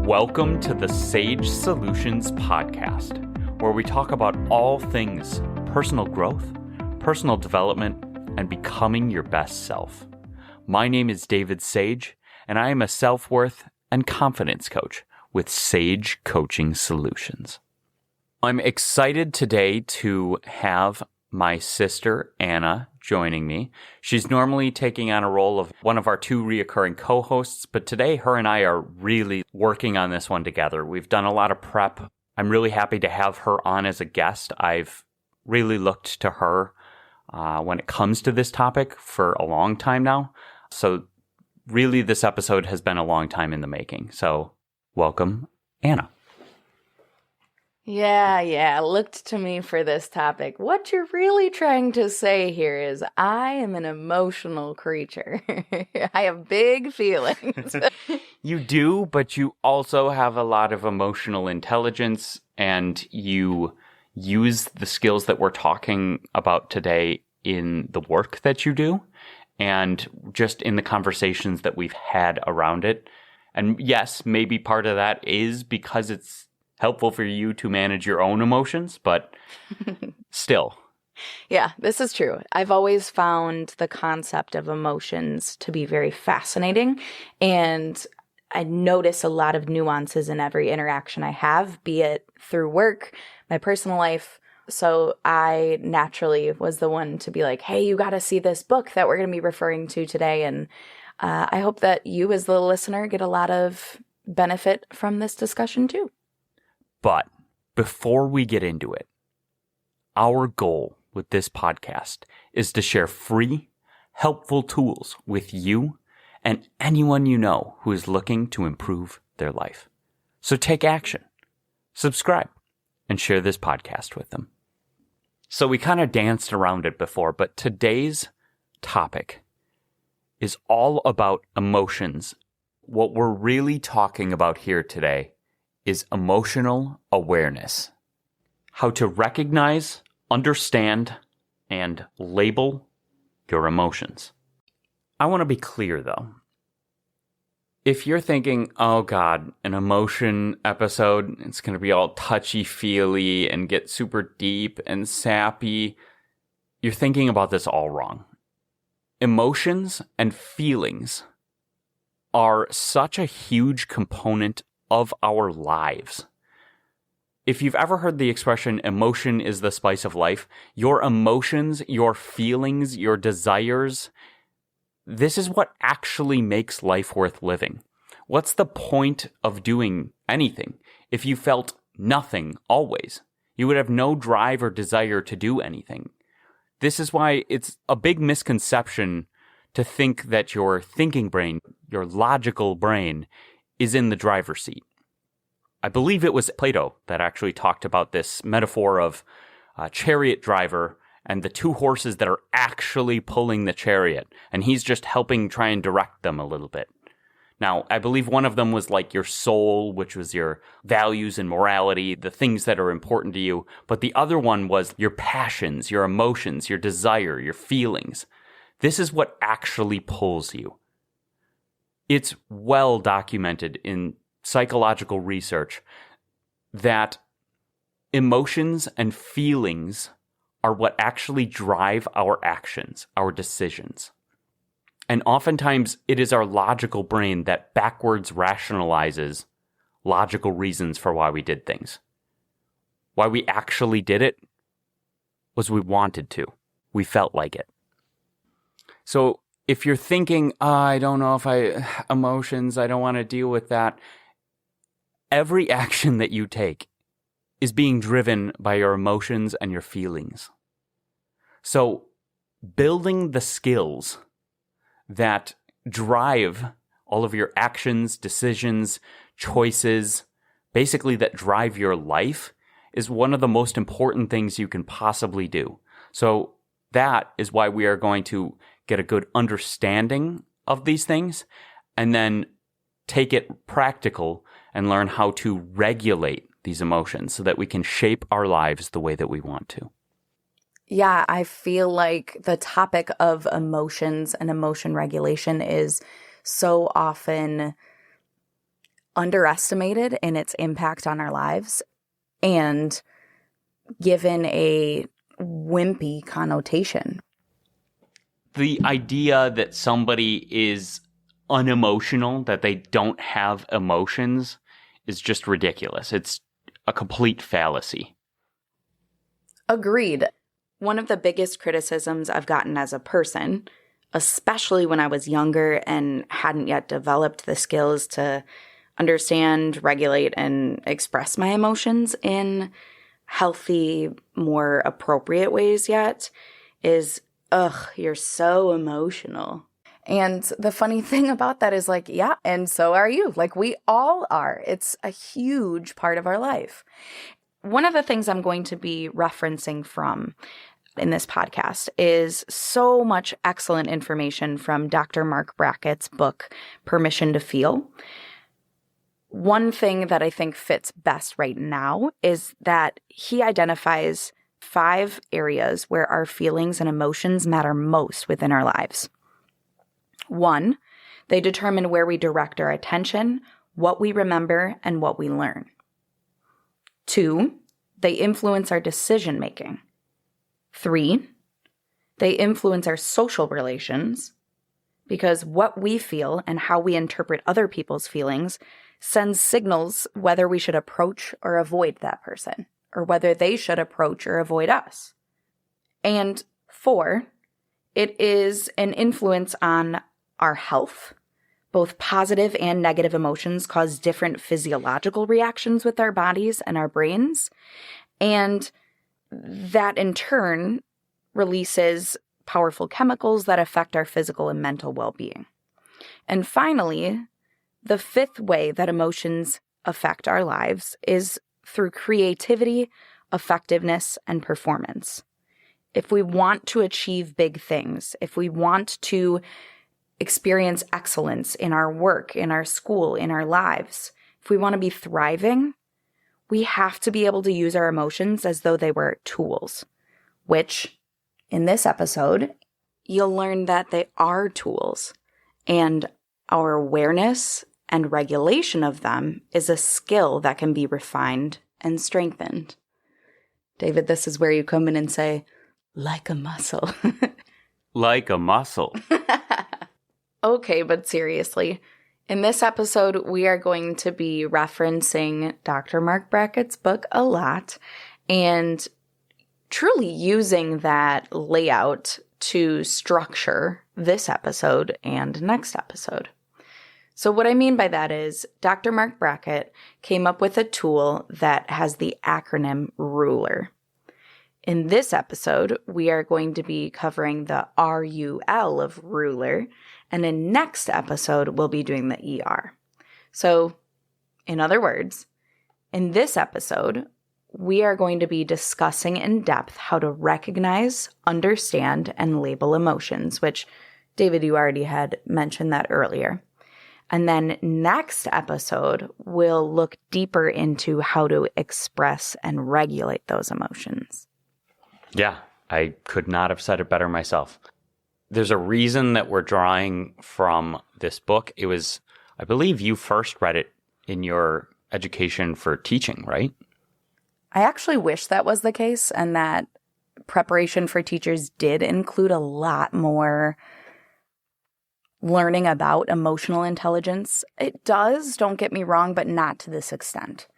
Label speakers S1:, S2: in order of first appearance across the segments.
S1: Welcome to the Sage Solutions Podcast, where we talk about all things personal growth, personal development, and becoming your best self. My name is David Sage, and I am a self-worth and confidence coach with Sage Coaching Solutions. I'm excited today to have my sister, Anna, joining me. She's normally taking on a role of one of our two reoccurring co-hosts, but today her and I are really working on this one together. We've done a lot of prep. I'm really happy to have her on as a guest. I've really looked to her when it comes to this topic for a long time now. So really this episode has been a long time in the making. So welcome, Anna.
S2: Yeah. Looked to me for this topic. What you're really trying to say here is I am an emotional creature. I have big feelings.
S1: You do, but you also have a lot of emotional intelligence, and you use the skills that we're talking about today in the work that you do and just in the conversations that we've had around it. And yes, maybe part of that is because it's helpful for you to manage your own emotions, but still.
S2: Yeah, this is true. I've always found the concept of emotions to be very fascinating, and I notice a lot of nuances in every interaction I have, be it through work, my personal life. So I naturally was the one to be like, hey, you got to see this book that we're going to be referring to today. And I hope that you as the listener get a lot of benefit from this discussion too.
S1: But before we get into it, our goal with this podcast is to share free, helpful tools with you and anyone you know who is looking to improve their life. So take action, subscribe, and share this podcast with them. So we kind of danced around it before, but today's topic is all about emotions. What we're really talking about here today is emotional awareness. How to recognize, understand, and label your emotions. I want to be clear though. If you're thinking, oh God, an emotion episode, it's going to be all touchy-feely and get super deep and sappy, you're thinking about this all wrong. Emotions and feelings are such a huge component of our lives. If you've ever heard the expression, emotion is the spice of life, your emotions, your feelings, your desires, this is what actually makes life worth living. What's the point of doing anything if you felt nothing always? You would have no drive or desire to do anything. This is why it's a big misconception to think that your thinking brain, your logical brain, is in the driver's seat. I believe it was Plato that actually talked about this metaphor of a chariot driver and the two horses that are actually pulling the chariot, and he's just helping try and direct them a little bit. Now, I believe one of them was like your soul, which was your values and morality, the things that are important to you, but the other one was your passions, your emotions, your desire, your feelings. This is what actually pulls you. It's well documented in psychological research that emotions and feelings are what actually drive our actions, our decisions. And oftentimes it is our logical brain that backwards rationalizes logical reasons for why we did things. Why we actually did it was we wanted to. We felt like it. So if you're thinking, I don't know if emotions, I don't want to deal with that. Every action that you take is being driven by your emotions and your feelings. So building the skills that drive all of your actions, decisions, choices, basically that drive your life is one of the most important things you can possibly do. So that is why we are going to get a good understanding of these things and then take it practical and learn how to regulate these emotions so that we can shape our lives the way that we want to.
S2: Yeah, I feel like the topic of emotions and emotion regulation is so often underestimated in its impact on our lives and given a wimpy connotation.
S1: The idea that somebody is unemotional, that they don't have emotions, is just ridiculous. It's a complete fallacy.
S2: Agreed. One of the biggest criticisms I've gotten as a person, especially when I was younger and hadn't yet developed the skills to understand, regulate, and express my emotions in healthy, more appropriate ways yet, is, ugh, you're so emotional. And the funny thing about that is like, yeah, and so are you. Like, we all are. It's a huge part of our life. One of the things I'm going to be referencing from in this podcast is so much excellent information from Dr. Marc Brackett's book, Permission to Feel. One thing that I think fits best right now is that he identifies 5 areas where our feelings and emotions matter most within our lives. 1, they determine where we direct our attention, what we remember, and what we learn. 2, they influence our decision-making. 3, they influence our social relations, because what we feel and how we interpret other people's feelings sends signals whether we should approach or avoid that person, or whether they should approach or avoid us. And 4, it is an influence on our health. Both positive and negative emotions cause different physiological reactions with our bodies and our brains. And that in turn releases powerful chemicals that affect our physical and mental well-being. And finally, the 5th way that emotions affect our lives is through creativity, effectiveness, and performance. If we want to achieve big things, if we want to experience excellence in our work, in our school, in our lives, if we want to be thriving, we have to be able to use our emotions as though they were tools, which in this episode, you'll learn that they are tools, and our awareness and regulation of them is a skill that can be refined and strengthened. David, this is where you come in and say, like a muscle.
S1: Like a muscle.
S2: Okay, but seriously, in this episode, we are going to be referencing Dr. Marc Brackett's book a lot and truly using that layout to structure this episode and next episode. So what I mean by that is Dr. Marc Brackett came up with a tool that has the acronym RULER. In this episode, we are going to be covering the RUL of ruler, and in next episode, we'll be doing the ER. So, in other words, in this episode, we are going to be discussing in depth how to recognize, understand, and label emotions, which, David, you already had mentioned that earlier. And then next episode, we'll look deeper into how to express and regulate those emotions.
S1: Yeah, I could not have said it better myself. There's a reason that we're drawing from this book. It was, I believe you first read it in your education for teaching, right?
S2: I actually wish that was the case and that preparation for teachers did include a lot more learning about emotional intelligence. It does, don't get me wrong, but not to this extent.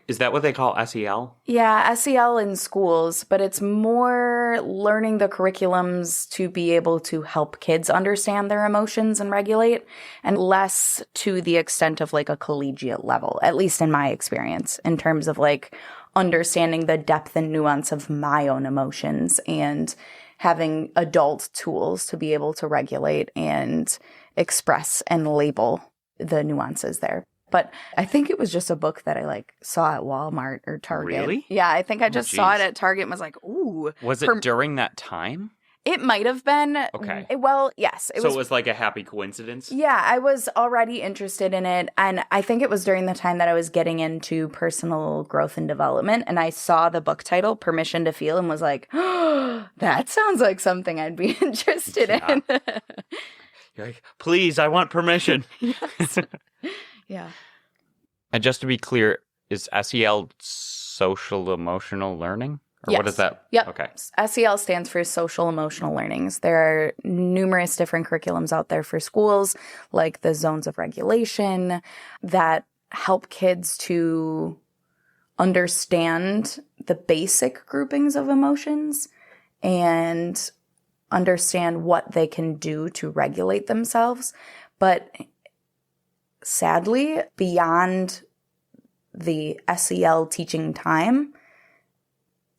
S1: Is that what they call SEL?
S2: Yeah, SEL in schools, but it's more learning the curriculums to be able to help kids understand their emotions and regulate, and less to the extent of like a collegiate level, at least in my experience, in terms of like understanding the depth and nuance of my own emotions and having adult tools to be able to regulate and express and label the nuances there. But I think it was just a book that I like saw at Walmart or Target.
S1: Really?
S2: Yeah, I think I just saw it at Target and was like, ooh.
S1: Was it during that time?
S2: It might have been.
S1: Okay.
S2: Well, yes.
S1: So it was like a happy coincidence?
S2: Yeah, I was already interested in it. And I think it was during the time that I was getting into personal growth and development. And I saw the book title, Permission to Feel, and was like, oh, that sounds like something I'd be interested in.
S1: You're like, please, I want permission.
S2: Yes. Yeah.
S1: And just to be clear, is SEL social emotional learning? Or
S2: yes.
S1: What is that?
S2: Yep.
S1: Okay.
S2: SEL stands for social emotional learnings. There are numerous different curriculums out there for schools, like the zones of regulation, that help kids to understand the basic groupings of emotions and understand what they can do to regulate themselves. But sadly, beyond the SEL teaching time,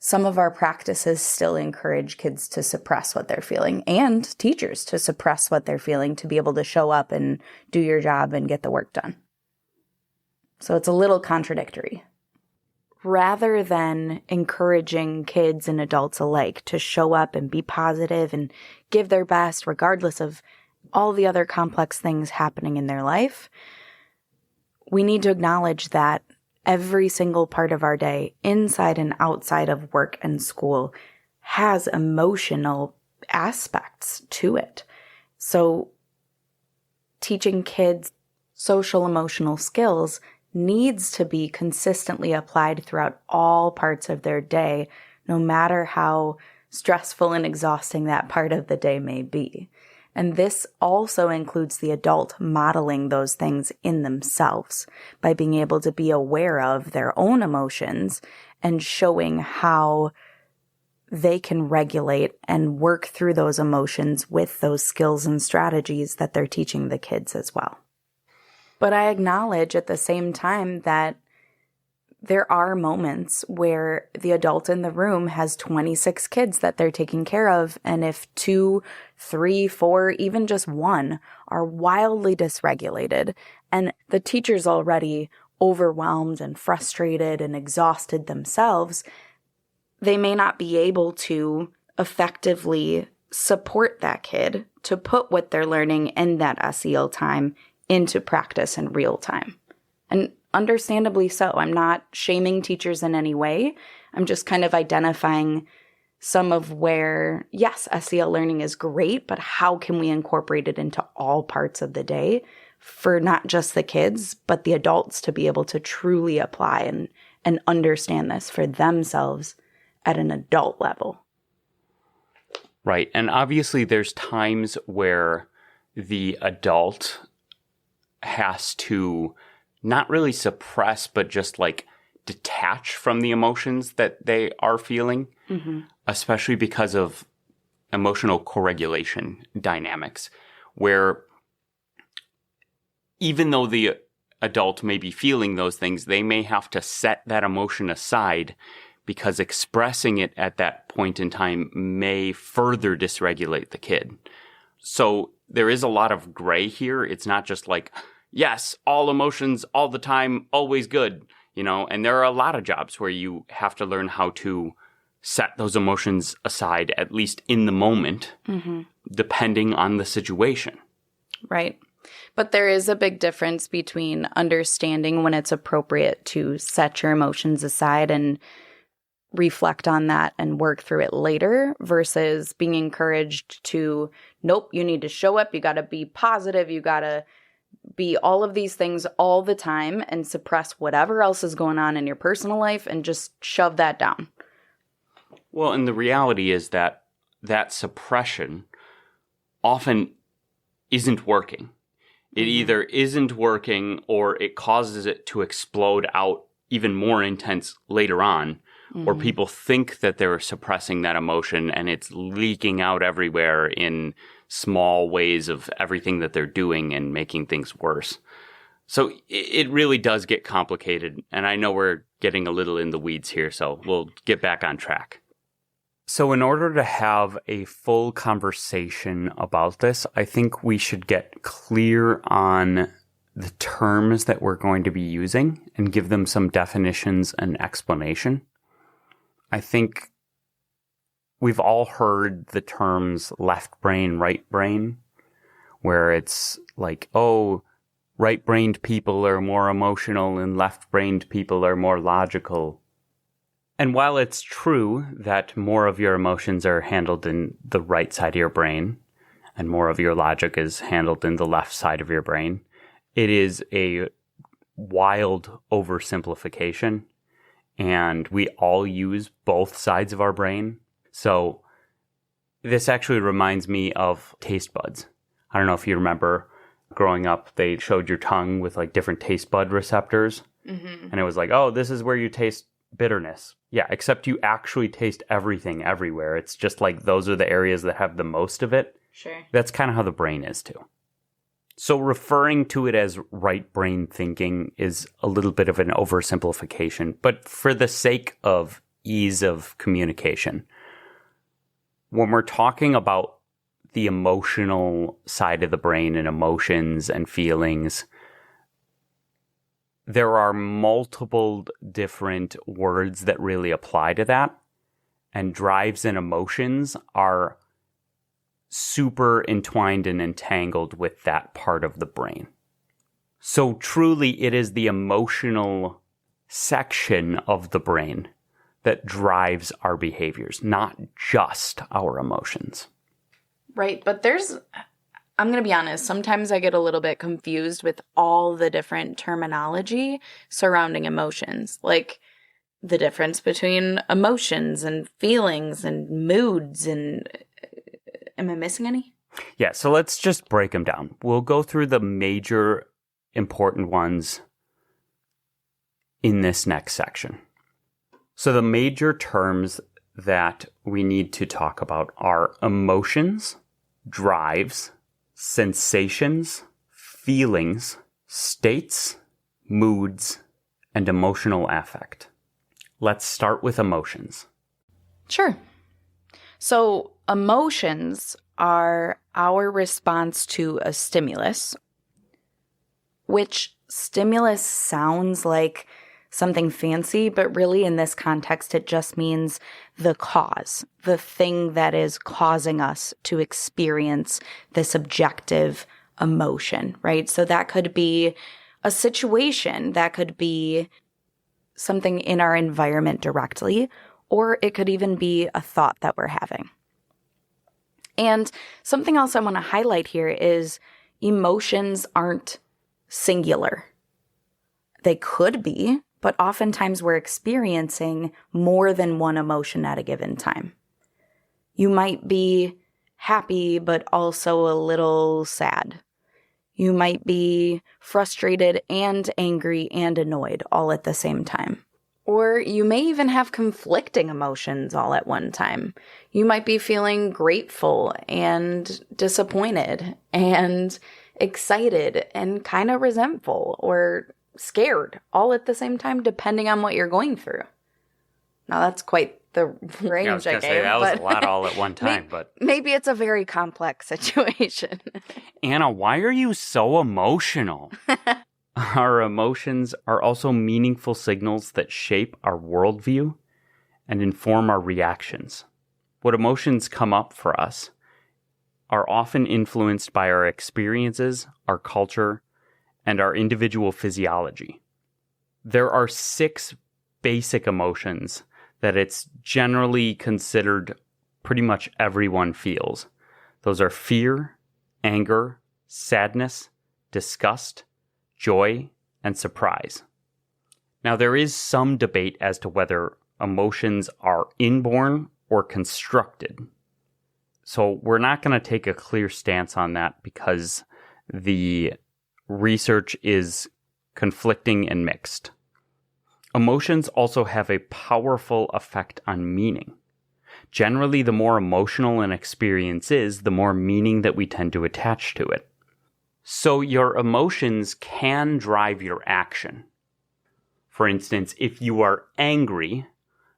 S2: some of our practices still encourage kids to suppress what they're feeling and teachers to suppress what they're feeling to be able to show up and do your job and get the work done. So it's a little contradictory. Rather than encouraging kids and adults alike to show up and be positive and give their best regardless of all the other complex things happening in their life, we need to acknowledge that every single part of our day, inside and outside of work and school, has emotional aspects to it. So teaching kids social emotional skills needs to be consistently applied throughout all parts of their day, no matter how stressful and exhausting that part of the day may be. And this also includes the adult modeling those things in themselves by being able to be aware of their own emotions and showing how they can regulate and work through those emotions with those skills and strategies that they're teaching the kids as well. But I acknowledge at the same time that there are moments where the adult in the room has 26 kids that they're taking care of. And if 2, 3, 4, even just one are wildly dysregulated and the teacher's already overwhelmed and frustrated and exhausted themselves, they may not be able to effectively support that kid to put what they're learning in that SEL time into practice in real time. And understandably so. I'm not shaming teachers in any way. I'm just kind of identifying some of where, yes, SEL learning is great, but how can we incorporate it into all parts of the day for not just the kids, but the adults to be able to truly apply and understand this for themselves at an adult level.
S1: Right. And obviously there's times where the adult has to not really suppress, but just like detach from the emotions that they are feeling, especially because of emotional co-regulation dynamics, where even though the adult may be feeling those things, they may have to set that emotion aside because expressing it at that point in time may further dysregulate the kid. So there is a lot of gray here. It's not just like, yes, all emotions all the time, always good, and there are a lot of jobs where you have to learn how to set those emotions aside, at least in the moment, depending on the situation.
S2: Right. But there is a big difference between understanding when it's appropriate to set your emotions aside and reflect on that and work through it later versus being encouraged to, nope, you need to show up, you got to be positive, you got to be all of these things all the time and suppress whatever else is going on in your personal life and just shove that down.
S1: Well, and the reality is that suppression often isn't working. It either isn't working or it causes it to explode out even more intense later on, or people think that they're suppressing that emotion and it's leaking out everywhere in small ways of everything that they're doing and making things worse. So it really does get complicated, and I know we're getting a little in the weeds here, so we'll get back on track. So in order to have a full conversation about this, I think we should get clear on the terms that we're going to be using and give them some definitions and explanation. I think we've all heard the terms left brain, right brain, where it's like, oh, right-brained people are more emotional and left-brained people are more logical. And while it's true that more of your emotions are handled in the right side of your brain and more of your logic is handled in the left side of your brain, it is a wild oversimplification, and we all use both sides of our brain. So this actually reminds me of taste buds. I don't know if you remember growing up, they showed your tongue with like different taste bud receptors. Mm-hmm. And it was like, oh, this is where you taste bitterness. Yeah, except you actually taste everything everywhere. It's just like those are the areas that have the most of it.
S2: Sure.
S1: That's kind of how the brain is too. So referring to it as right brain thinking is a little bit of an oversimplification, but for the sake of ease of communication, when we're talking about the emotional side of the brain and emotions and feelings, there are multiple different words that really apply to that, and drives and emotions are super entwined and entangled with that part of the brain. So truly, it is the emotional section of the brain that drives our behaviors, not just our emotions.
S2: Right, but I'm going to be honest, sometimes I get a little bit confused with all the different terminology surrounding emotions, like the difference between emotions and feelings and moods and... Am I missing any?
S1: Yeah, so let's just break them down. We'll go through the major important ones in this next section. So the major terms that we need to talk about are emotions, drives, sensations, feelings, states, moods, and emotional affect. Let's start with emotions.
S2: Sure. So emotions are our response to a stimulus, which stimulus sounds like something fancy, but really in this context, it just means the cause, the thing that is causing us to experience this objective emotion, right? So that could be a situation, that could be something in our environment directly, or it could even be a thought that we're having. And something else I want to highlight here is emotions aren't singular. They could be, but oftentimes we're experiencing more than one emotion at a given time. You might be happy, but also a little sad. You might be frustrated and angry and annoyed all at the same time. Or you may even have conflicting emotions all at one time. You might be feeling grateful and disappointed and excited and kind of resentful or scared all at the same time, depending on what you're going through. Now, that's quite the range
S1: I was going to
S2: gave,
S1: say that was a lot all at one time, but
S2: maybe it's a very complex situation.
S1: Anna, why are you so emotional? Our emotions are also meaningful signals that shape our worldview and inform our reactions. What emotions come up for us are often influenced by our experiences, our culture, and our individual physiology. There are 6 basic emotions that it's generally considered pretty much everyone feels. Those are fear, anger, sadness, disgust, joy, and surprise. Now, there is some debate as to whether emotions are inborn or constructed. So we're not going to take a clear stance on that because the research is conflicting and mixed. Emotions also have a powerful effect on meaning. Generally, the more emotional an experience is, the more meaning that we tend to attach to it. So your emotions can drive your action. For instance, if you are angry,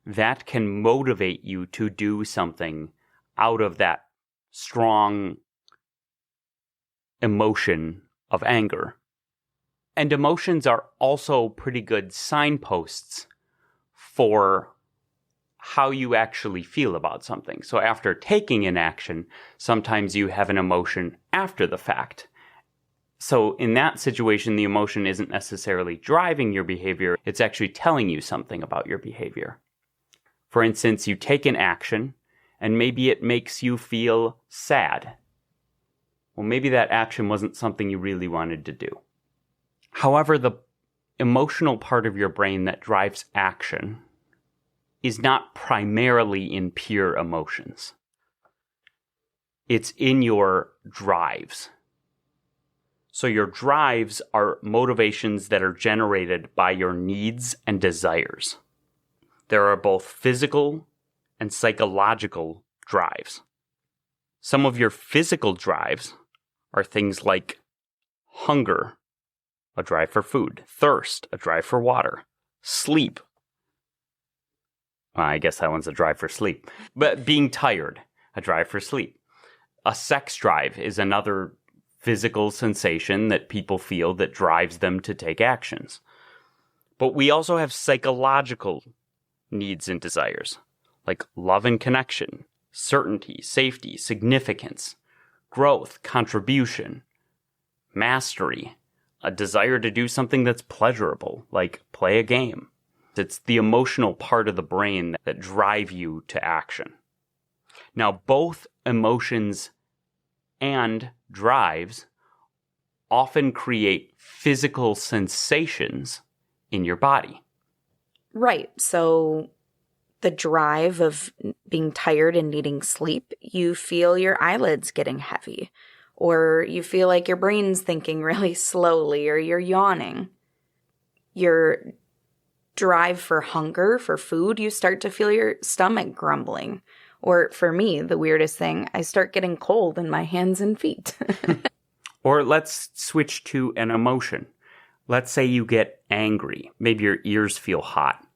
S1: that can motivate you to do something out of that strong emotion of anger. And emotions are also pretty good signposts for how you actually feel about something. So after taking an action, sometimes you have an emotion after the fact. So in that situation, the emotion isn't necessarily driving your behavior. It's actually telling you something about your behavior. For instance, you take an action and maybe it makes you feel sad. Well, maybe that action wasn't something you really wanted to do. However, the emotional part of your brain that drives action is not primarily in pure emotions. It's in your drives. So your drives are motivations that are generated by your needs and desires. There are both physical and psychological drives. Some of your physical drives are things like hunger, a drive for food, thirst, a drive for water, sleep. Well, I guess that one's a drive for sleep. But being tired, a drive for sleep. A sex drive is another physical sensation that people feel that drives them to take actions. But we also have psychological needs and desires, like love and connection, certainty, safety, significance, growth, contribution, mastery, a desire to do something that's pleasurable, like play a game. It's the emotional part of the brain that drive you to action. Now, both emotions and drives often create physical sensations in your body.
S2: Right. So the drive of being tired and needing sleep, you feel your eyelids getting heavy, or you feel like your brain's thinking really slowly, or you're yawning. Your drive for hunger, for food, you start to feel your stomach grumbling. Or for me, the weirdest thing, I start getting cold in my hands and feet.
S1: Or let's switch to an emotion. Let's say you get angry. Maybe your ears feel hot.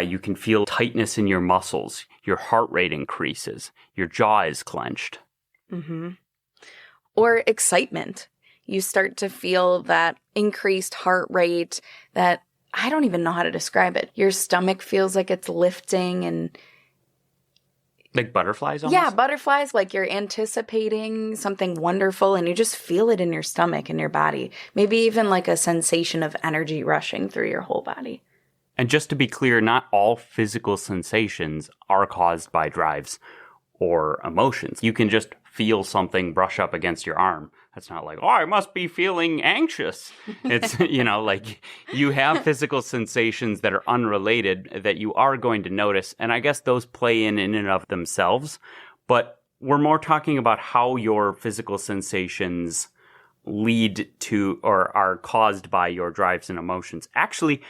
S1: You can feel tightness in your muscles. Your heart rate increases. Your jaw is clenched.
S2: Mm-hmm. Or excitement. You start to feel that increased heart rate, that I don't even know how to describe it. Your stomach feels like it's lifting and...
S1: Like butterflies almost?
S2: Yeah, butterflies, like you're anticipating something wonderful and you just feel it in your stomach and your body. Maybe even like a sensation of energy rushing through your whole body.
S1: And just to be clear, not all physical sensations are caused by drives or emotions. You can just feel something brush up against your arm. That's not like, oh, I must be feeling anxious. It's, like you have physical sensations that are unrelated that you are going to notice. And I guess those play in and of themselves. But we're more talking about how your physical sensations lead to or are caused by your drives and emotions. Actually,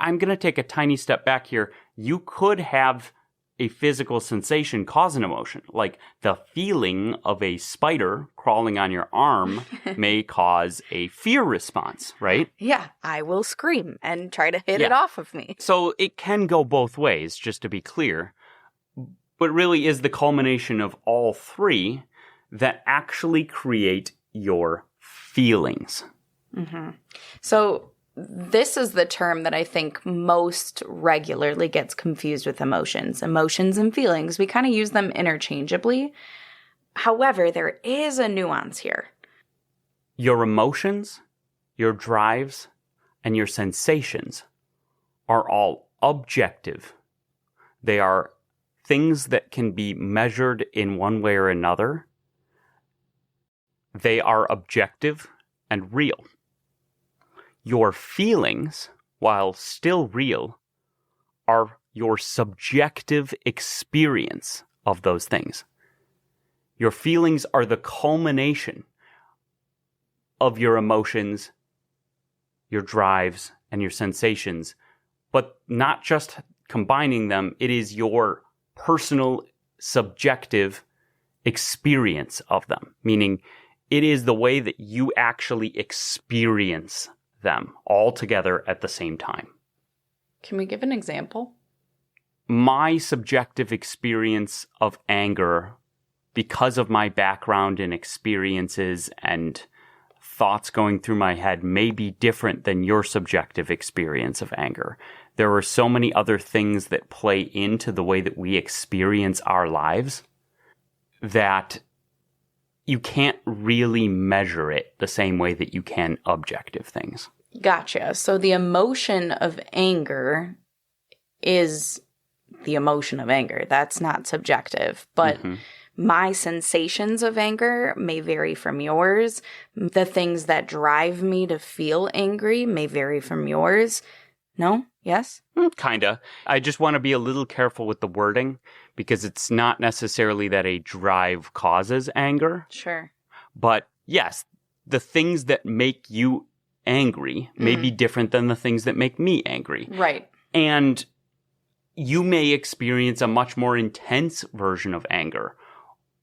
S1: I'm going to take a tiny step back here. You could have a physical sensation cause an emotion. Like the feeling of a spider crawling on your arm may cause a fear response, right?
S2: Yeah, I will scream and try to hit it off of me.
S1: So it can go both ways, just to be clear. But really is the culmination of all three that actually create your feelings.
S2: Mm-hmm. So this is the term that I think most regularly gets confused with emotions. Emotions and feelings, we kind of use them interchangeably. However, there is a nuance here.
S1: Your emotions, your drives, and your sensations are all objective. They are things that can be measured in one way or another. They are objective and real. Your feelings, while still real, are your subjective experience of those things. Your feelings are the culmination of your emotions, your drives, and your sensations, but not just combining them. It is your personal, subjective experience of them, meaning it is the way that you actually experience them all together at the same time.
S2: Can we give an example?
S1: My subjective experience of anger, because of my background and experiences and thoughts going through my head, may be different than your subjective experience of anger. There are so many other things that play into the way that we experience our lives that you can't really measure it the same way that you can objective things.
S2: Gotcha. So the emotion of anger is the emotion of anger. That's not subjective. But My sensations of anger may vary from yours. The things that drive me to feel angry may vary from yours. No? Yes?
S1: Kinda. I just want to be a little careful with the wording because it's not necessarily that a drive causes anger.
S2: Sure.
S1: But yes, the things that make you angry may be different than the things that make me angry.
S2: Right.
S1: And you may experience a much more intense version of anger,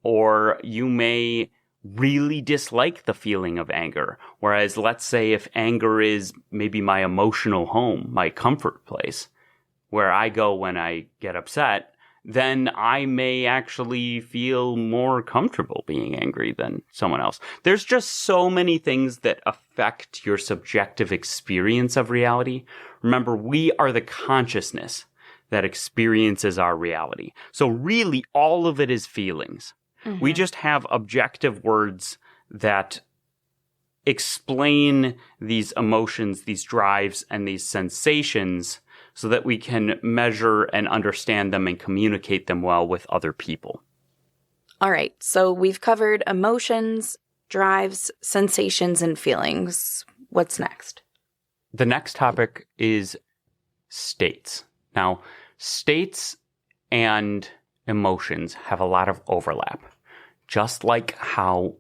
S1: or you may really dislike the feeling of anger. Whereas, let's say if anger is maybe my emotional home, my comfort place, where I go when I get upset, then I may actually feel more comfortable being angry than someone else. There's just so many things that affect your subjective experience of reality. Remember, we are the consciousness that experiences our reality. So really, all of it is feelings. Mm-hmm. We just have objective words that explain these emotions, these drives, and these sensations so that we can measure and understand them and communicate them well with other people.
S2: All right, so we've covered emotions, drives, sensations, and feelings. What's next?
S1: The next topic is states. Now, states and emotions have a lot of overlap, just like how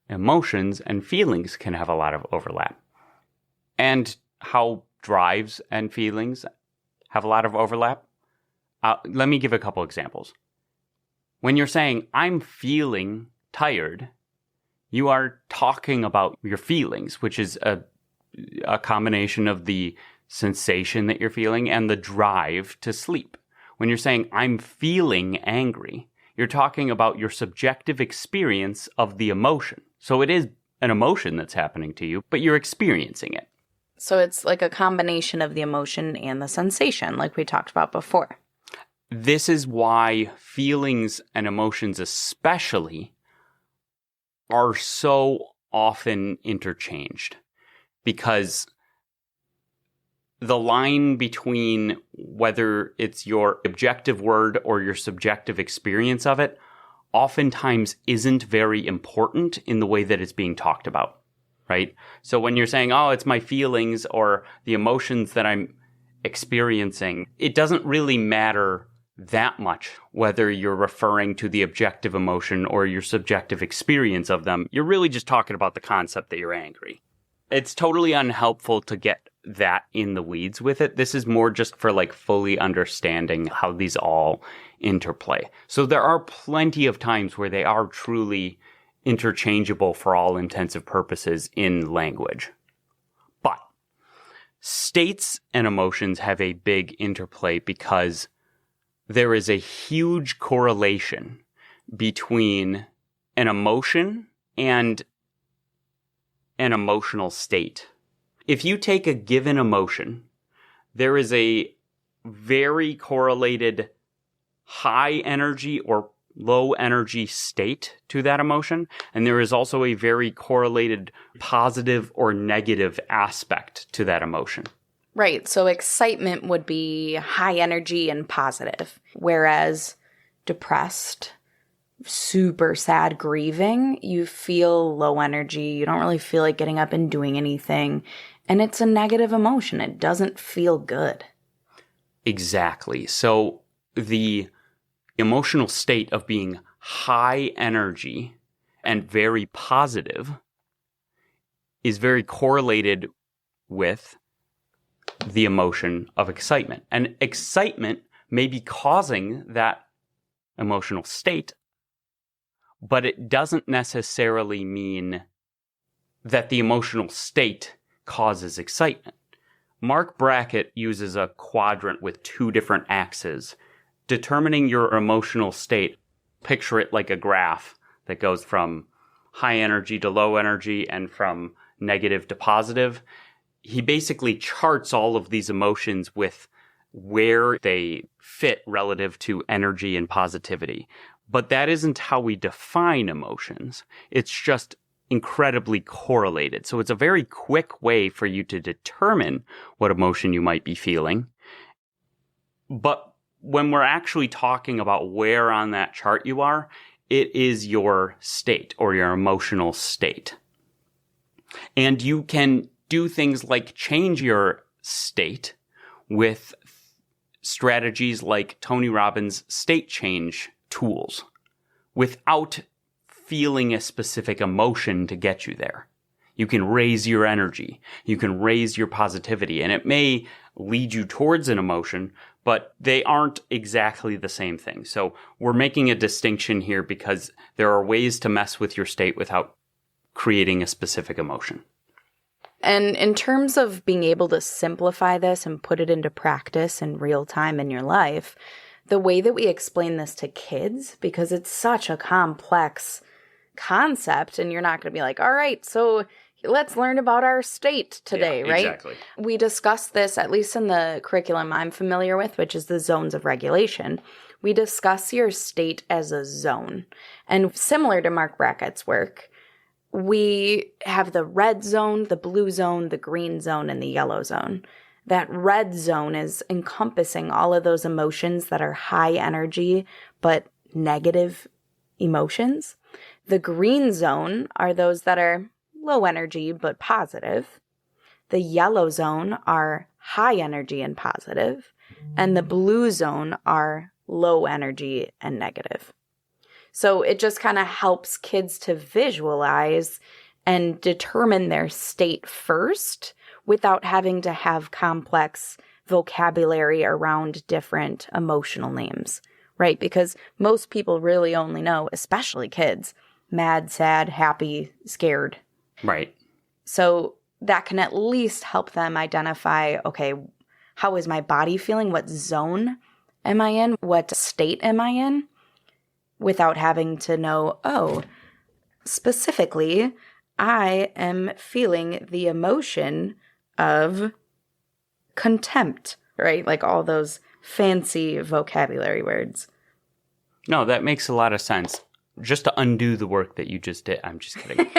S1: emotions and feelings can have a lot of overlap, and how drives and feelings have a lot of overlap. Let me give a couple examples. When you're saying, I'm feeling tired, you are talking about your feelings, which is a combination of the sensation that you're feeling and the drive to sleep. When you're saying, I'm feeling angry, you're talking about your subjective experience of the emotion. So it is an emotion that's happening to you, but you're experiencing it.
S2: So it's like a combination of the emotion and the sensation, like we talked about before.
S1: This is why feelings and emotions especially are so often interchanged, because the line between whether it's your objective word or your subjective experience of it oftentimes isn't very important in the way that it's being talked about, right? So when you're saying, oh, it's my feelings or the emotions that I'm experiencing, it doesn't really matter that much whether you're referring to the objective emotion or your subjective experience of them. You're really just talking about the concept that you're angry. It's totally unhelpful to get that in the weeds with it. This is more just for like fully understanding how these all interplay. So there are plenty of times where they are truly interchangeable for all intensive purposes in language. But states and emotions have a big interplay because there is a huge correlation between an emotion and an emotional state. If you take a given emotion, there is a very correlated high energy or low energy state to that emotion, and there is also a very correlated positive or negative aspect to that emotion.
S2: Right, so excitement would be high energy and positive, whereas depressed, super sad, grieving, you feel low energy, you don't really feel like getting up and doing anything, and it's a negative emotion. It doesn't feel good.
S1: Exactly. So the emotional state of being high energy and very positive is very correlated with the emotion of excitement. And excitement may be causing that emotional state, but it doesn't necessarily mean that the emotional state causes excitement. Marc Brackett uses a quadrant with two different axes, determining your emotional state. Picture it like a graph that goes from high energy to low energy and from negative to positive. He basically charts all of these emotions with where they fit relative to energy and positivity. But that isn't how we define emotions. It's just incredibly correlated. So it's a very quick way for you to determine what emotion you might be feeling. But when we're actually talking about where on that chart you are, it is your state or your emotional state. And you can do things like change your state with strategies like Tony Robbins' state change tools without feeling a specific emotion to get you there. You can raise your energy. You can raise your positivity. And it may lead you towards an emotion, but they aren't exactly the same thing. So we're making a distinction here because there are ways to mess with your state without creating a specific emotion.
S2: And in terms of being able to simplify this and put it into practice in real time in your life, the way that we explain this to kids, because it's such a complex concept, and you're not going to be like, all right, so let's learn about our state today, right?
S1: Exactly.
S2: We discuss this, at least in the curriculum I'm familiar with, which is the zones of regulation. We discuss your state as a zone. And similar to Marc Brackett's work, we have the red zone, the blue zone, the green zone, and the yellow zone. That red zone is encompassing all of those emotions that are high energy but negative emotions. The green zone are those that are low energy but positive. The yellow zone are high energy and positive. And the blue zone are low energy and negative. So it just kind of helps kids to visualize and determine their state first without having to have complex vocabulary around different emotional names, right? Because most people really only know, especially kids, mad, sad, happy, scared.
S1: Right.
S2: So that can at least help them identify, okay, how is my body feeling? What zone am I in? What state am I in? Without having to know, oh, specifically, I am feeling the emotion of contempt, right? Like all those fancy vocabulary words.
S1: No, that makes a lot of sense. Just to undo the work that you just did. I'm just kidding.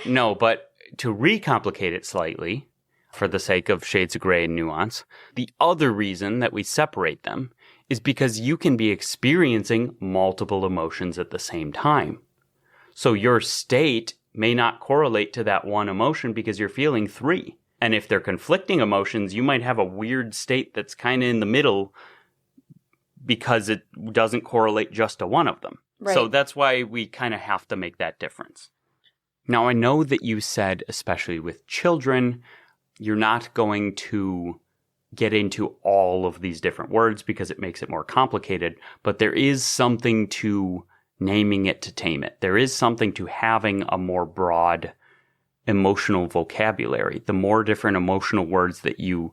S1: No, but to recomplicate it slightly, for the sake of shades of gray and nuance, the other reason that we separate them is because you can be experiencing multiple emotions at the same time. So your state may not correlate to that one emotion because you're feeling three. And if they're conflicting emotions, you might have a weird state that's kind of in the middle because it doesn't correlate just to one of them.
S2: Right.
S1: So that's why we kind of have to make that difference. Now, I know that you said, especially with children, you're not going to get into all of these different words because it makes it more complicated, but there is something to naming it to tame it. There is something to having a more broad emotional vocabulary. The more different emotional words that you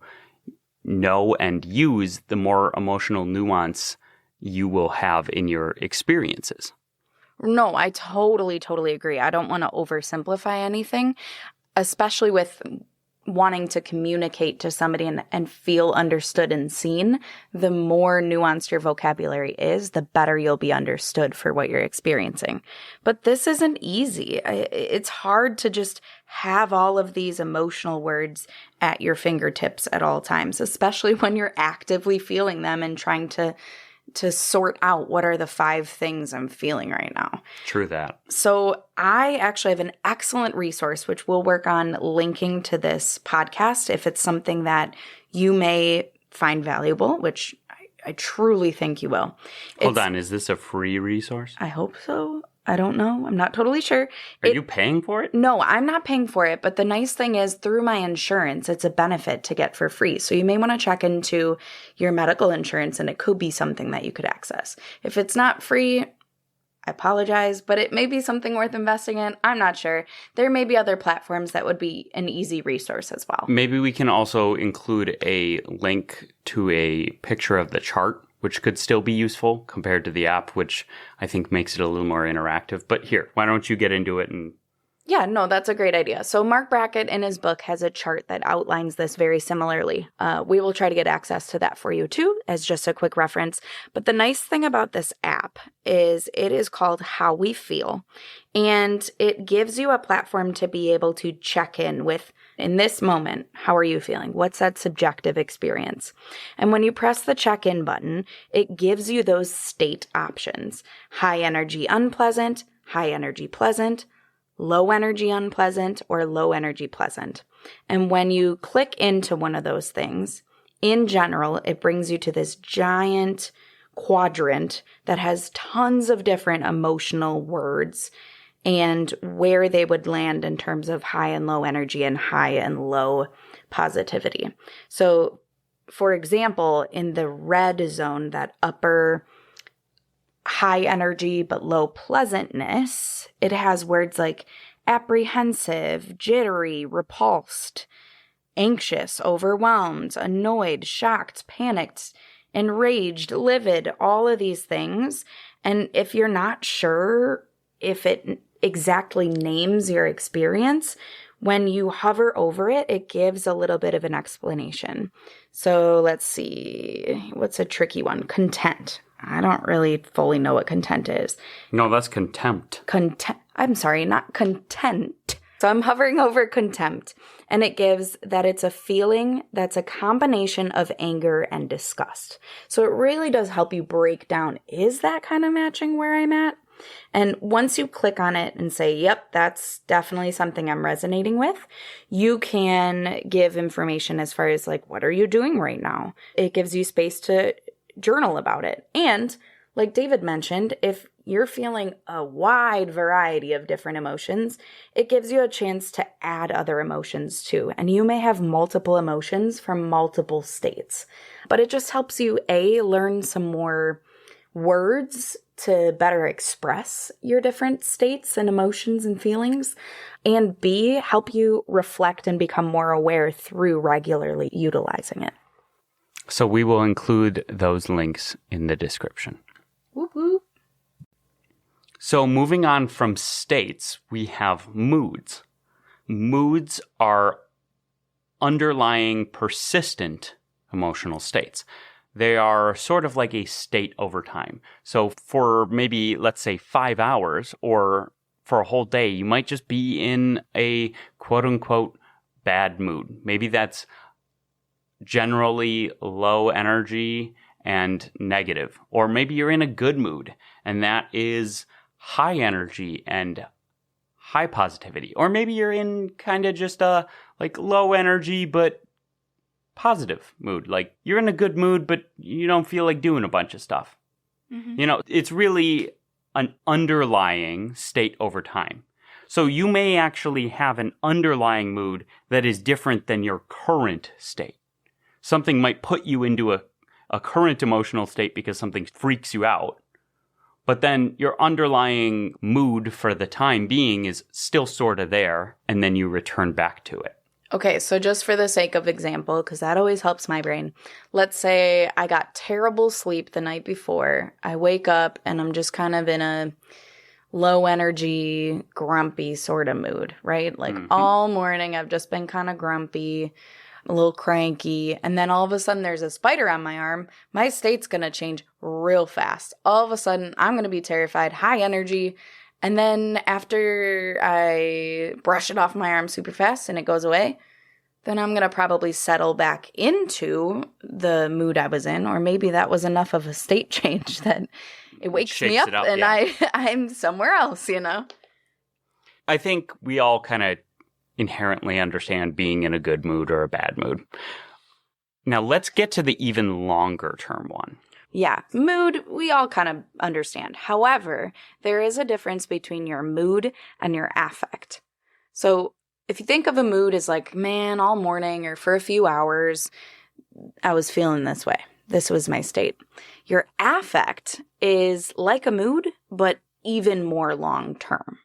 S1: know and use, the more emotional nuance you will have in your experiences.
S2: No, I totally agree. I don't want to oversimplify anything, especially with wanting to communicate to somebody and feel understood and seen. The more nuanced your vocabulary is, the better you'll be understood for what you're experiencing. But this isn't easy. It's hard to just have all of these emotional words at your fingertips at all times, especially when you're actively feeling them and trying to sort out what are the 5 things I'm feeling right now.
S1: True that.
S2: So I actually have an excellent resource, which we'll work on linking to this podcast if it's something that you may find valuable, which I truly think you will.
S1: Hold on, is this a free resource?
S2: I hope so. I don't know. I'm not totally sure.
S1: Are you paying for it?
S2: No, I'm not paying for it. But the nice thing is through my insurance, it's a benefit to get for free. So you may want to check into your medical insurance and it could be something that you could access. If it's not free, I apologize, but it may be something worth investing in. I'm not sure. There may be other platforms that would be an easy resource as well.
S1: Maybe we can also include a link to a picture of the chart, which could still be useful compared to the app, which I think makes it a little more interactive. But here, why don't you get into it?
S2: Yeah, no, that's a great idea. So Marc Brackett in his book has a chart that outlines this very similarly. We will try to get access to that for you too, as just a quick reference. But the nice thing about this app is it is called How We Feel, and it gives you a platform to be able to check in with In this moment, how are you feeling? What's that subjective experience? And when you press the check-in button, it gives you those state options. High energy unpleasant, high energy pleasant, low energy unpleasant, or low energy pleasant. And when you click into one of those things, in general, it brings you to this giant quadrant that has tons of different emotional words and where they would land in terms of high and low energy and high and low positivity. So, for example, in the red zone, that upper high energy but low pleasantness, it has words like apprehensive, jittery, repulsed, anxious, overwhelmed, annoyed, shocked, panicked, enraged, livid, all of these things. And if you're not sure if it exactly names your experience, when you hover over it, it gives a little bit of an explanation. So let's see, what's a tricky one? Content. I don't really fully know what content is.
S1: No, that's contempt.
S2: I'm sorry, not content. So I'm hovering over contempt, and it gives that it's a feeling that's a combination of anger and disgust. So it really does help you break down, is that kind of matching where I'm at? And once you click on it and say, yep, that's definitely something I'm resonating with, you can give information as far as like, what are you doing right now? It gives you space to journal about it. And like David mentioned, if you're feeling a wide variety of different emotions, it gives you a chance to add other emotions too. And you may have multiple emotions from multiple states, but it just helps you, A, learn some more words to better express your different states and emotions and feelings, and B, help you reflect and become more aware through regularly utilizing it.
S1: So we will include those links in the description.
S2: Whoop, whoop.
S1: So moving on from states, we have moods. Moods are underlying persistent emotional states. They are sort of like a state over time. So for maybe, let's say, 5 hours or for a whole day, you might just be in a quote-unquote bad mood. Maybe that's generally low energy and negative. Or maybe you're in a good mood, and that is high energy and high positivity. Or maybe you're in kind of just a like low energy but positive mood. Like you're in a good mood, but you don't feel like doing a bunch of stuff. Mm-hmm. You know, it's really an underlying state over time. So you may actually have an underlying mood that is different than your current state. Something might put you into a current emotional state because something freaks you out. But then your underlying mood for the time being is still sort of there, and then you return back to it.
S2: Okay, so just for the sake of example, because that always helps my brain, let's say I got terrible sleep the night before. I wake up and I'm just kind of in a low energy, grumpy sort of mood, right? Like all morning I've just been kind of grumpy, a little cranky, and then all of a sudden there's a spider on my arm. My state's going to change real fast. All of a sudden I'm going to be terrified, high energy. And then after I brush it off my arm super fast and it goes away, then I'm going to probably settle back into the mood I was in. Or maybe that was enough of a state change that it wakes me up and yeah. I'm somewhere else, you know?
S1: I think we all kind of inherently understand being in a good mood or a bad mood. Now let's get to the even longer term one.
S2: Yeah, mood, we all kind of understand. However, there is a difference between your mood and your affect. So if you think of a mood as like, man, all morning or for a few hours, I was feeling this way. This was my state. Your affect is like a mood, but even more long term.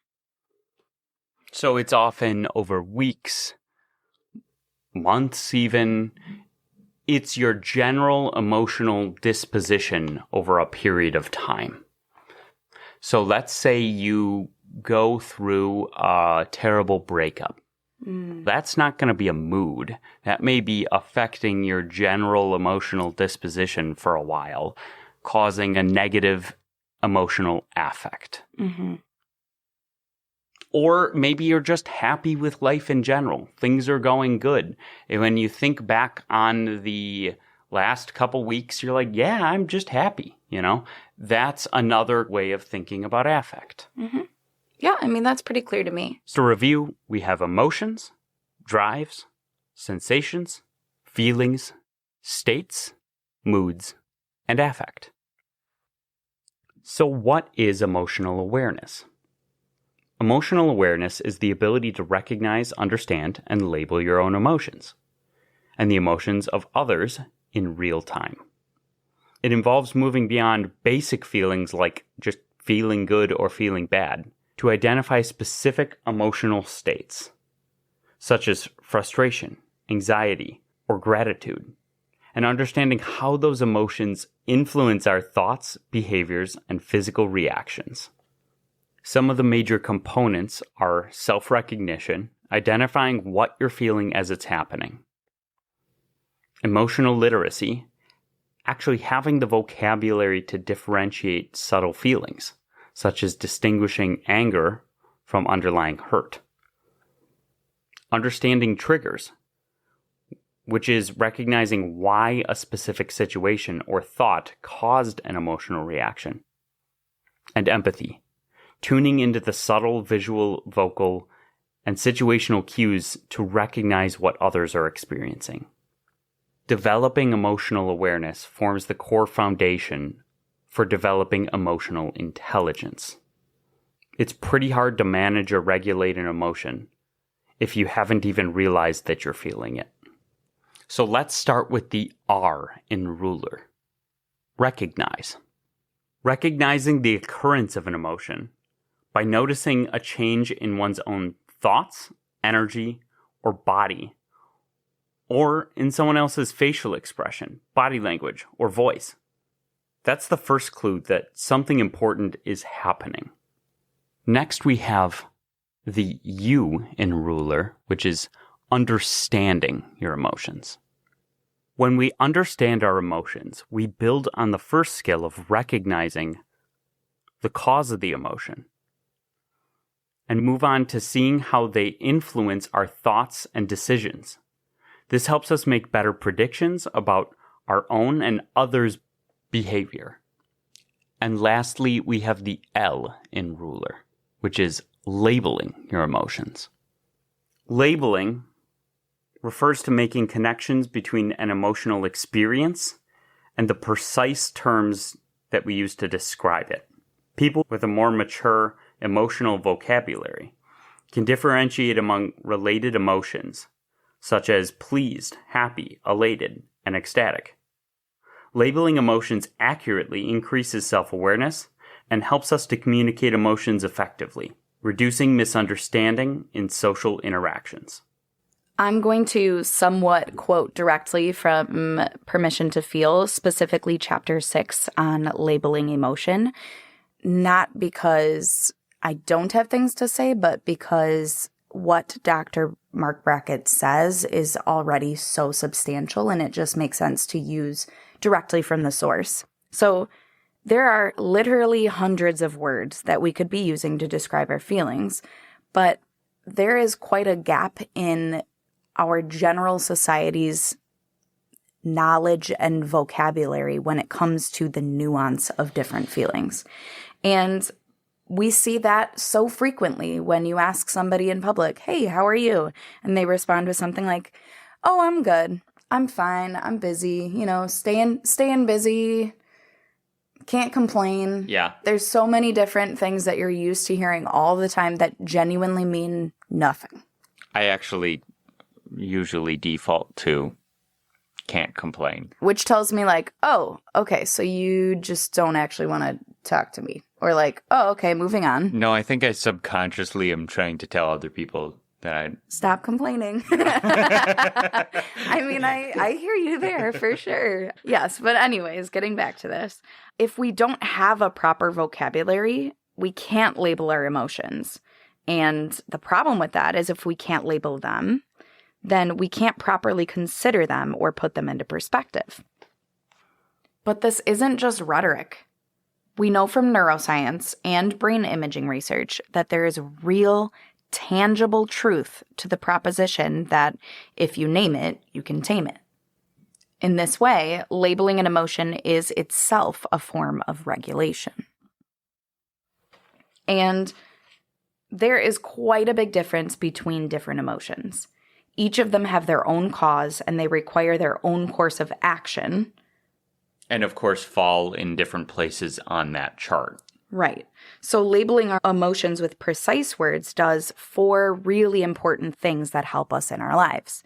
S1: So it's often over weeks, months even. It's your general emotional disposition over a period of time. So let's say you go through a terrible breakup. That's not going to be a mood. That may be affecting your general emotional disposition for a while, causing a negative emotional affect. Mm-hmm. Or maybe you're just happy with life in general. Things are going good. And when you think back on the last couple weeks, you're like, yeah, I'm just happy, That's another way of thinking about affect.
S2: Mm-hmm. Yeah, I mean, that's pretty clear to me.
S1: So review, we have emotions, drives, sensations, feelings, states, moods, and affect. So what is emotional awareness? Emotional awareness is the ability to recognize, understand, and label your own emotions, and the emotions of others in real time. It involves moving beyond basic feelings like just feeling good or feeling bad to identify specific emotional states, such as frustration, anxiety, or gratitude, and understanding how those emotions influence our thoughts, behaviors, and physical reactions. Some of the major components are self-recognition, identifying what you're feeling as it's happening. Emotional literacy, actually having the vocabulary to differentiate subtle feelings, such as distinguishing anger from underlying hurt. Understanding triggers, which is recognizing why a specific situation or thought caused an emotional reaction. And empathy, tuning into the subtle visual, vocal, and situational cues to recognize what others are experiencing. Developing emotional awareness forms the core foundation for developing emotional intelligence. It's pretty hard to manage or regulate an emotion if you haven't even realized that you're feeling it. So let's start with the R in ruler. Recognize. Recognizing the occurrence of an emotion by noticing a change in one's own thoughts, energy, or body, or in someone else's facial expression, body language, or voice. That's the first clue that something important is happening. Next, we have the U in ruler, which is understanding your emotions. When we understand our emotions, we build on the first skill of recognizing the cause of the emotion and move on to seeing how they influence our thoughts and decisions. This helps us make better predictions about our own and others' behavior. And lastly, we have the L in ruler, which is labeling your emotions. Labeling refers to making connections between an emotional experience and the precise terms that we use to describe it. People with a more mature emotional vocabulary can differentiate among related emotions, such as pleased, happy, elated, and ecstatic. Labeling emotions accurately increases self-awareness and helps us to communicate emotions effectively, reducing misunderstanding in social interactions.
S2: I'm going to somewhat quote directly from Permission to Feel, specifically Chapter 6 on labeling emotion, not because I don't have things to say, but because what Dr. Marc Brackett says is already so substantial, and it just makes sense to use directly from the source. So there are literally hundreds of words that we could be using to describe our feelings, but there is quite a gap in our general society's knowledge and vocabulary when it comes to the nuance of different feelings. And we see that so frequently when you ask somebody in public, hey, how are you? And they respond with something like, oh, I'm good. I'm fine. I'm busy. Staying busy. Can't complain.
S1: Yeah.
S2: There's so many different things that you're used to hearing all the time that genuinely mean nothing.
S3: I actually usually default to can't complain.
S2: Which tells me like, oh, okay, so you just don't actually want to talk to me. Or like, oh, okay, moving on.
S3: No, I think I subconsciously am trying to tell other people that I...
S2: Stop complaining. I mean, I hear you there for sure. Yes, but anyways, getting back to this. If we don't have a proper vocabulary, we can't label our emotions. And the problem with that is if we can't label them, then we can't properly consider them or put them into perspective. But this isn't just rhetoric. We know from neuroscience and brain imaging research that there is real, tangible truth to the proposition that if you name it, you can tame it. In this way, labeling an emotion is itself a form of regulation. And there is quite a big difference between different emotions. Each of them have their own cause and they require their own course of action.
S3: And of course, fall in different places on that chart.
S2: Right. So labeling our emotions with precise words does 4 really important things that help us in our lives.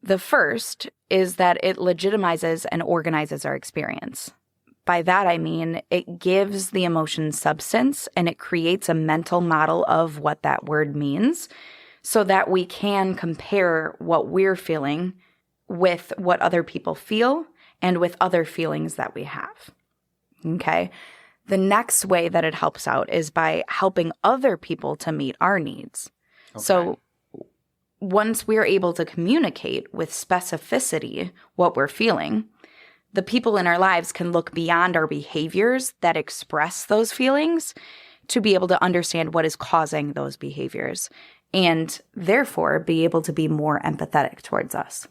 S2: The first is that it legitimizes and organizes our experience. By that, I mean it gives the emotion substance and it creates a mental model of what that word means so that we can compare what we're feeling with what other people feel and with other feelings that we have. Okay? The next way that it helps out is by helping other people to meet our needs. Okay. So once we're able to communicate with specificity what we're feeling, the people in our lives can look beyond our behaviors that express those feelings to be able to understand what is causing those behaviors and therefore be able to be more empathetic towards us.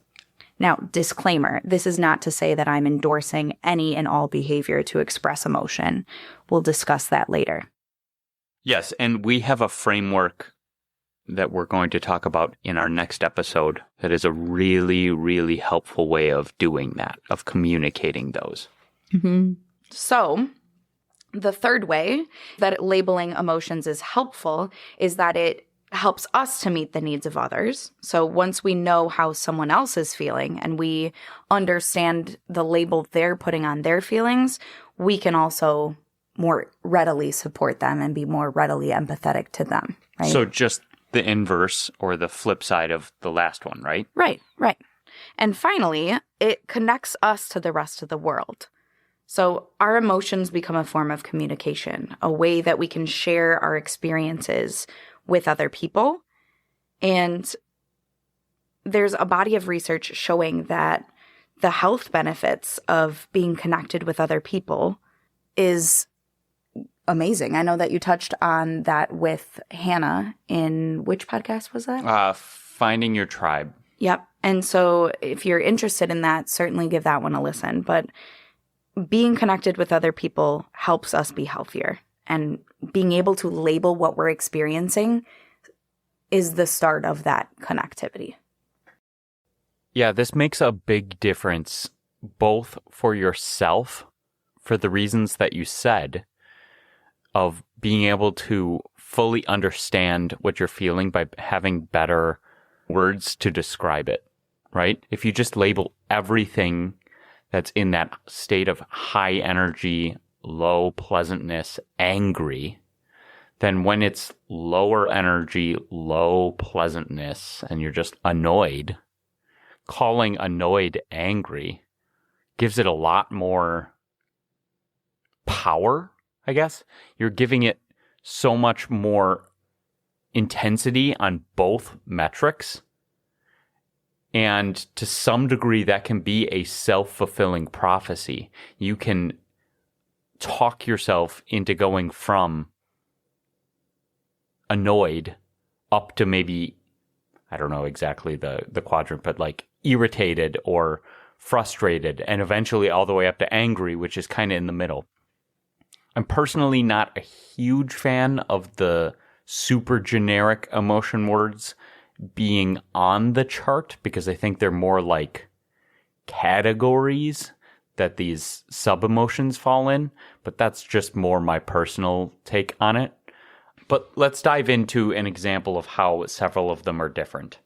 S2: Now, disclaimer, this is not to say that I'm endorsing any and all behavior to express emotion. We'll discuss that later.
S3: Yes, and we have a framework that we're going to talk about in our next episode that is a really, really helpful way of doing that, of communicating those.
S2: Mm-hmm. So, the third way that labeling emotions is helpful is that it helps us to meet the needs of others. So once we know how someone else is feeling and we understand the label they're putting on their feelings, we can also more readily support them and be more readily empathetic to them, right?
S3: So just the inverse or the flip side of the last one, right?
S2: Right. And finally, it connects us to the rest of the world. So our emotions become a form of communication, a way that we can share our experiences with other people. And there's a body of research showing that the health benefits of being connected with other people is amazing. I know that you touched on that with Hannah in which podcast was that?
S3: Finding Your Tribe.
S2: Yep. And so if you're interested in that, certainly give that one a listen. But being connected with other people helps us be healthier. And being able to label what we're experiencing is the start of that connectivity.
S1: Yeah, this makes a big difference both for yourself, for the reasons that you said, of being able to fully understand what you're feeling by having better words to describe it, right? If you just label everything that's in that state of high energy, low pleasantness, angry, then when it's lower energy, low pleasantness, and you're just annoyed, calling annoyed angry gives it a lot more power, I guess. You're giving it so much more intensity on both metrics. And to some degree, that can be a self-fulfilling prophecy. You can talk yourself into going from annoyed up to maybe, I don't know exactly the quadrant, but like irritated or frustrated, and eventually all the way up to angry, which is kind of in the middle. I'm personally not a huge fan of the super generic emotion words being on the chart because I think they're more like categories that these sub-emotions fall in, but that's just more my personal take on it. But let's dive into an example of how several of them are different.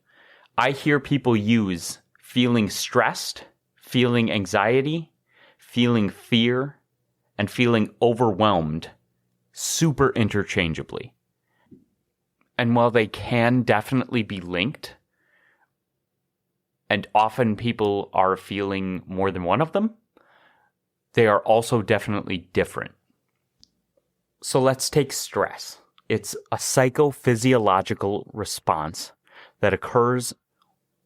S1: I hear people use feeling stressed, feeling anxiety, feeling fear, and feeling overwhelmed super interchangeably. And while they can definitely be linked, and often people are feeling more than one of them, they are also definitely different. So let's take stress. It's a psychophysiological response that occurs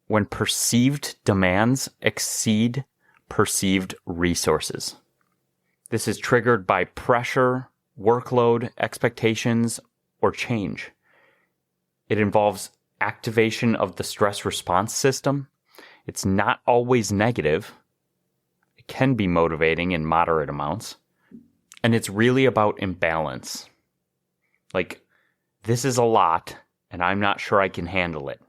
S1: when perceived demands exceed perceived resources.
S3: This is triggered by pressure, workload, expectations, or change. It involves activation of the stress response system. It's not always negative. It can be motivating in moderate amounts. And it's really about imbalance. Like, this is a lot, and I'm not sure I can handle it.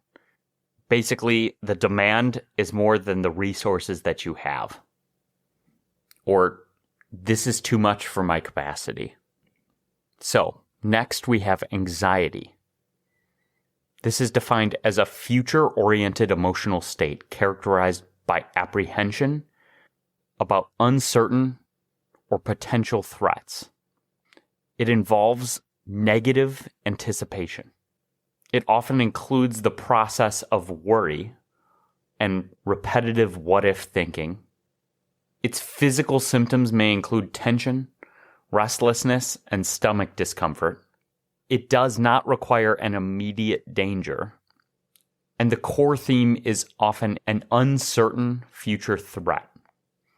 S3: Basically, the demand is more than the resources that you have. Or, this is too much for my capacity. So, next we have anxiety. This is defined as a future-oriented emotional state characterized by apprehension about uncertain or potential threats. It involves negative anticipation. It often includes the process of worry and repetitive what-if thinking. Its physical symptoms may include tension, restlessness, and stomach discomfort. It does not require an immediate danger. And the core theme is often an uncertain future threat.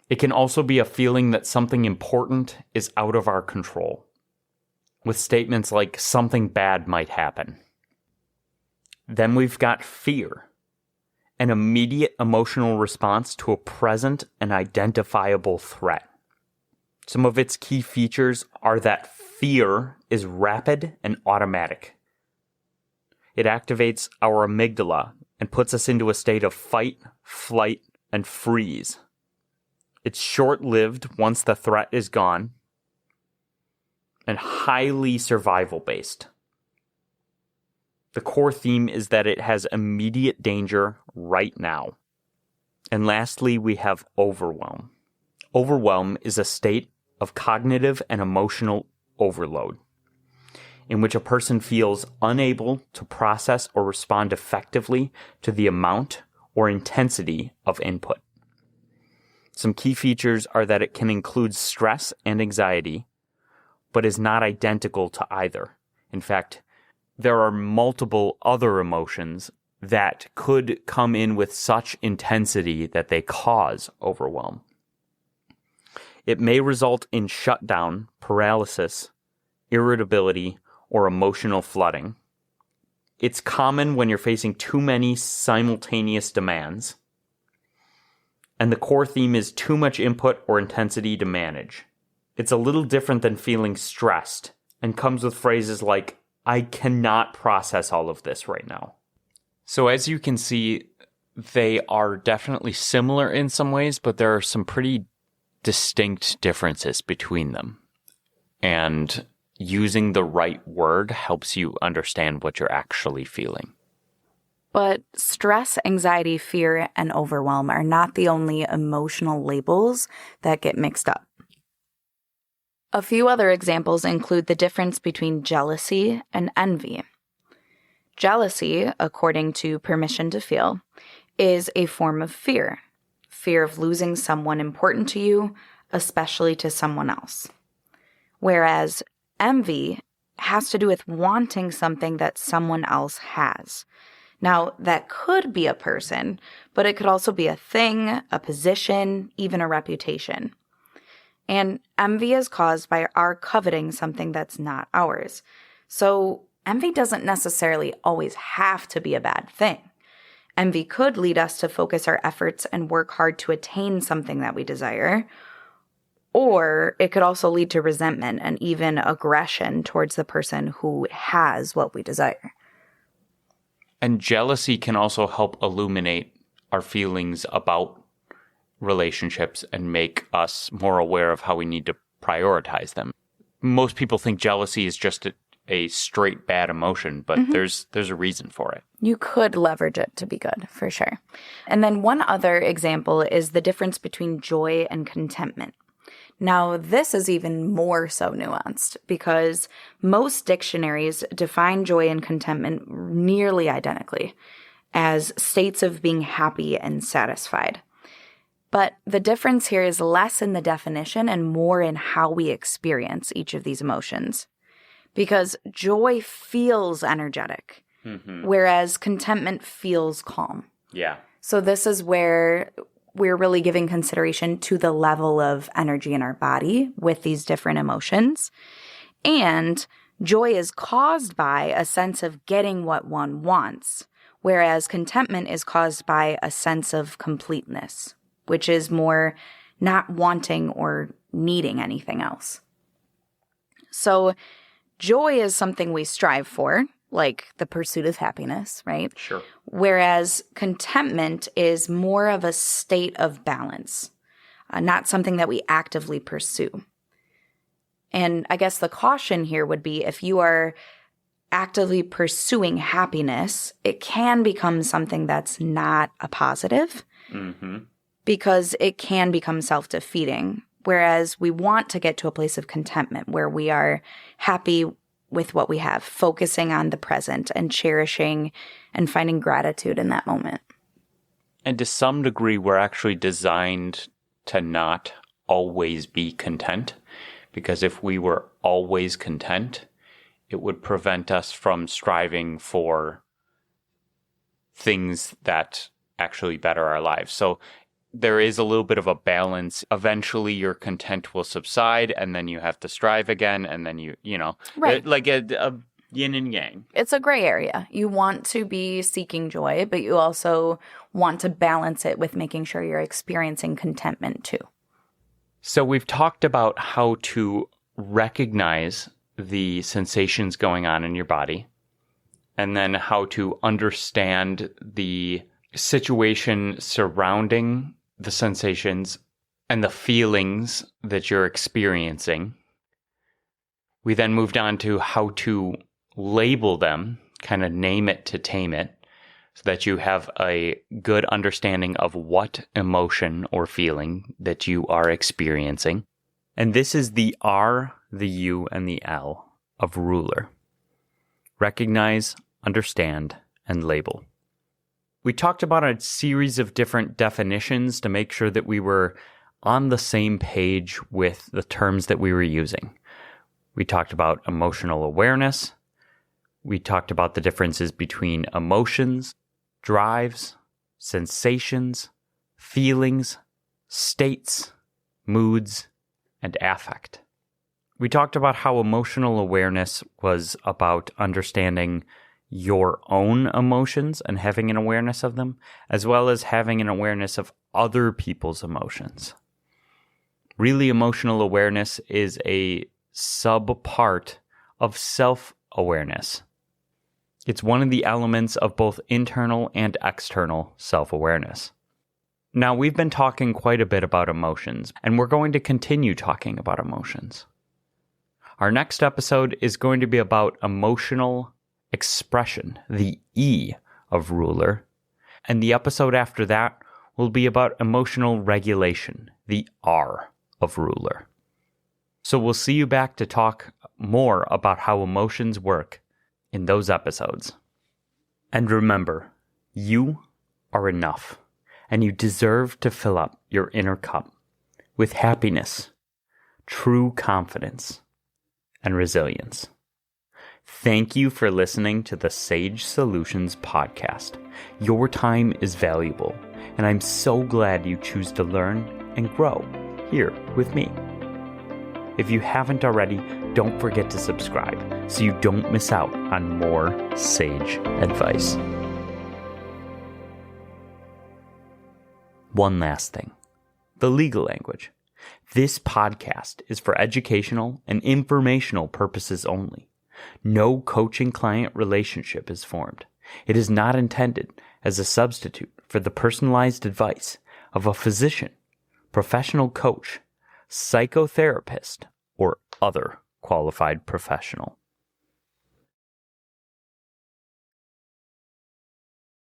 S3: It can also be a feeling that something important is out of our control, with statements like something bad might happen. Then we've got fear, an immediate emotional response to a present and identifiable threat. Some of its key features are that fear is rapid and automatic. It activates our amygdala and puts us into a state of fight, flight, and freeze. It's short-lived once the threat is gone, and highly survival-based. The core theme is that it has immediate danger right now. And lastly, we have overwhelm. Overwhelm is a state of cognitive and emotional overload, in which a person feels unable to process or respond effectively to the amount or intensity of input. Some key features are that it can include stress and anxiety, but is not identical to either. In fact, there are multiple other emotions that could come in with such intensity that they cause overwhelm. It may result in shutdown, paralysis, irritability, or emotional flooding. It's common when you're facing too many simultaneous demands. And the core theme is too much input or intensity to manage. It's a little different than feeling stressed and comes with phrases like, I cannot process all of this right now. So as you can see, they are definitely similar in some ways, but there are some pretty distinct differences between them. And using the right word helps you understand what you're actually feeling.
S2: But stress, anxiety, fear, and overwhelm are not the only emotional labels that get mixed up. A few other examples include the difference between jealousy and envy. Jealousy, according to Permission to Feel, is a form of fear. Fear of losing someone important to you, especially to someone else. Whereas envy has to do with wanting something that someone else has. Now, that could be a person, but it could also be a thing, a position, even a reputation. And envy is caused by our coveting something that's not ours. So envy doesn't necessarily always have to be a bad thing. Envy could lead us to focus our efforts and work hard to attain something that we desire. Or it could also lead to resentment and even aggression towards the person who has what we desire.
S3: And jealousy can also help illuminate our feelings about relationships and make us more aware of how we need to prioritize them. Most people think jealousy is just a straight bad emotion, but there's a reason for it.
S2: You could leverage it to be good, for sure. And then one other example is the difference between joy and contentment. Now, this is even more so nuanced because most dictionaries define joy and contentment nearly identically as states of being happy and satisfied. But the difference here is less in the definition and more in how we experience each of these emotions. Because joy feels energetic, whereas contentment feels calm.
S3: Yeah.
S2: So this is where we're really giving consideration to the level of energy in our body with these different emotions. And joy is caused by a sense of getting what one wants, whereas contentment is caused by a sense of completeness, which is more not wanting or needing anything else. So joy is something we strive for, like the pursuit of happiness, right?
S3: Sure.
S2: Whereas contentment is more of a state of balance, not something that we actively pursue. And I guess the caution here would be if you are actively pursuing happiness, it can become something that's not a positive because it can become self-defeating. Whereas we want to get to a place of contentment where we are happy with what we have, focusing on the present and cherishing and finding gratitude in that moment.
S3: And to some degree, we're actually designed to not always be content, because if we were always content, it would prevent us from striving for things that actually better our lives. So there is a little bit of a balance. Eventually your content will subside and then you have to strive again. And then
S2: Right.
S3: Like a yin and yang.
S2: It's a gray area. You want to be seeking joy, but you also want to balance it with making sure you're experiencing contentment too.
S3: So we've talked about how to recognize the sensations going on in your body, and then how to understand the situation surrounding the sensations and the feelings that you're experiencing. We then moved on to how to label them, kind of name it to tame it, so that you have a good understanding of what emotion or feeling that you are experiencing. And this is the R, the U, and the L of ruler. Recognize, understand, and label. We talked about a series of different definitions to make sure that we were on the same page with the terms that we were using. We talked about emotional awareness. We talked about the differences between emotions, drives, sensations, feelings, states, moods, and affect. We talked about how emotional awareness was about understanding your own emotions and having an awareness of them, as well as having an awareness of other people's emotions. Really, emotional awareness is a sub-part of self-awareness. It's one of the elements of both internal and external self-awareness. Now, we've been talking quite a bit about emotions, and we're going to continue talking about emotions. Our next episode is going to be about emotional expression, the E of ruler, and the episode after that will be about emotional regulation, the R of ruler. So we'll see you back to talk more about how emotions work in those episodes. And remember, you are enough, and you deserve to fill up your inner cup with happiness, true confidence, and resilience. Thank you for listening to the Sage Solutions podcast. Your time is valuable, and I'm so glad you choose to learn and grow here with me. If you haven't already, don't forget to subscribe so you don't miss out on more sage advice. One last thing. The legal language. This podcast is for educational and informational purposes only. No coaching-client relationship is formed. It is not intended as a substitute for the personalized advice of a physician, professional coach, psychotherapist, or other qualified professional.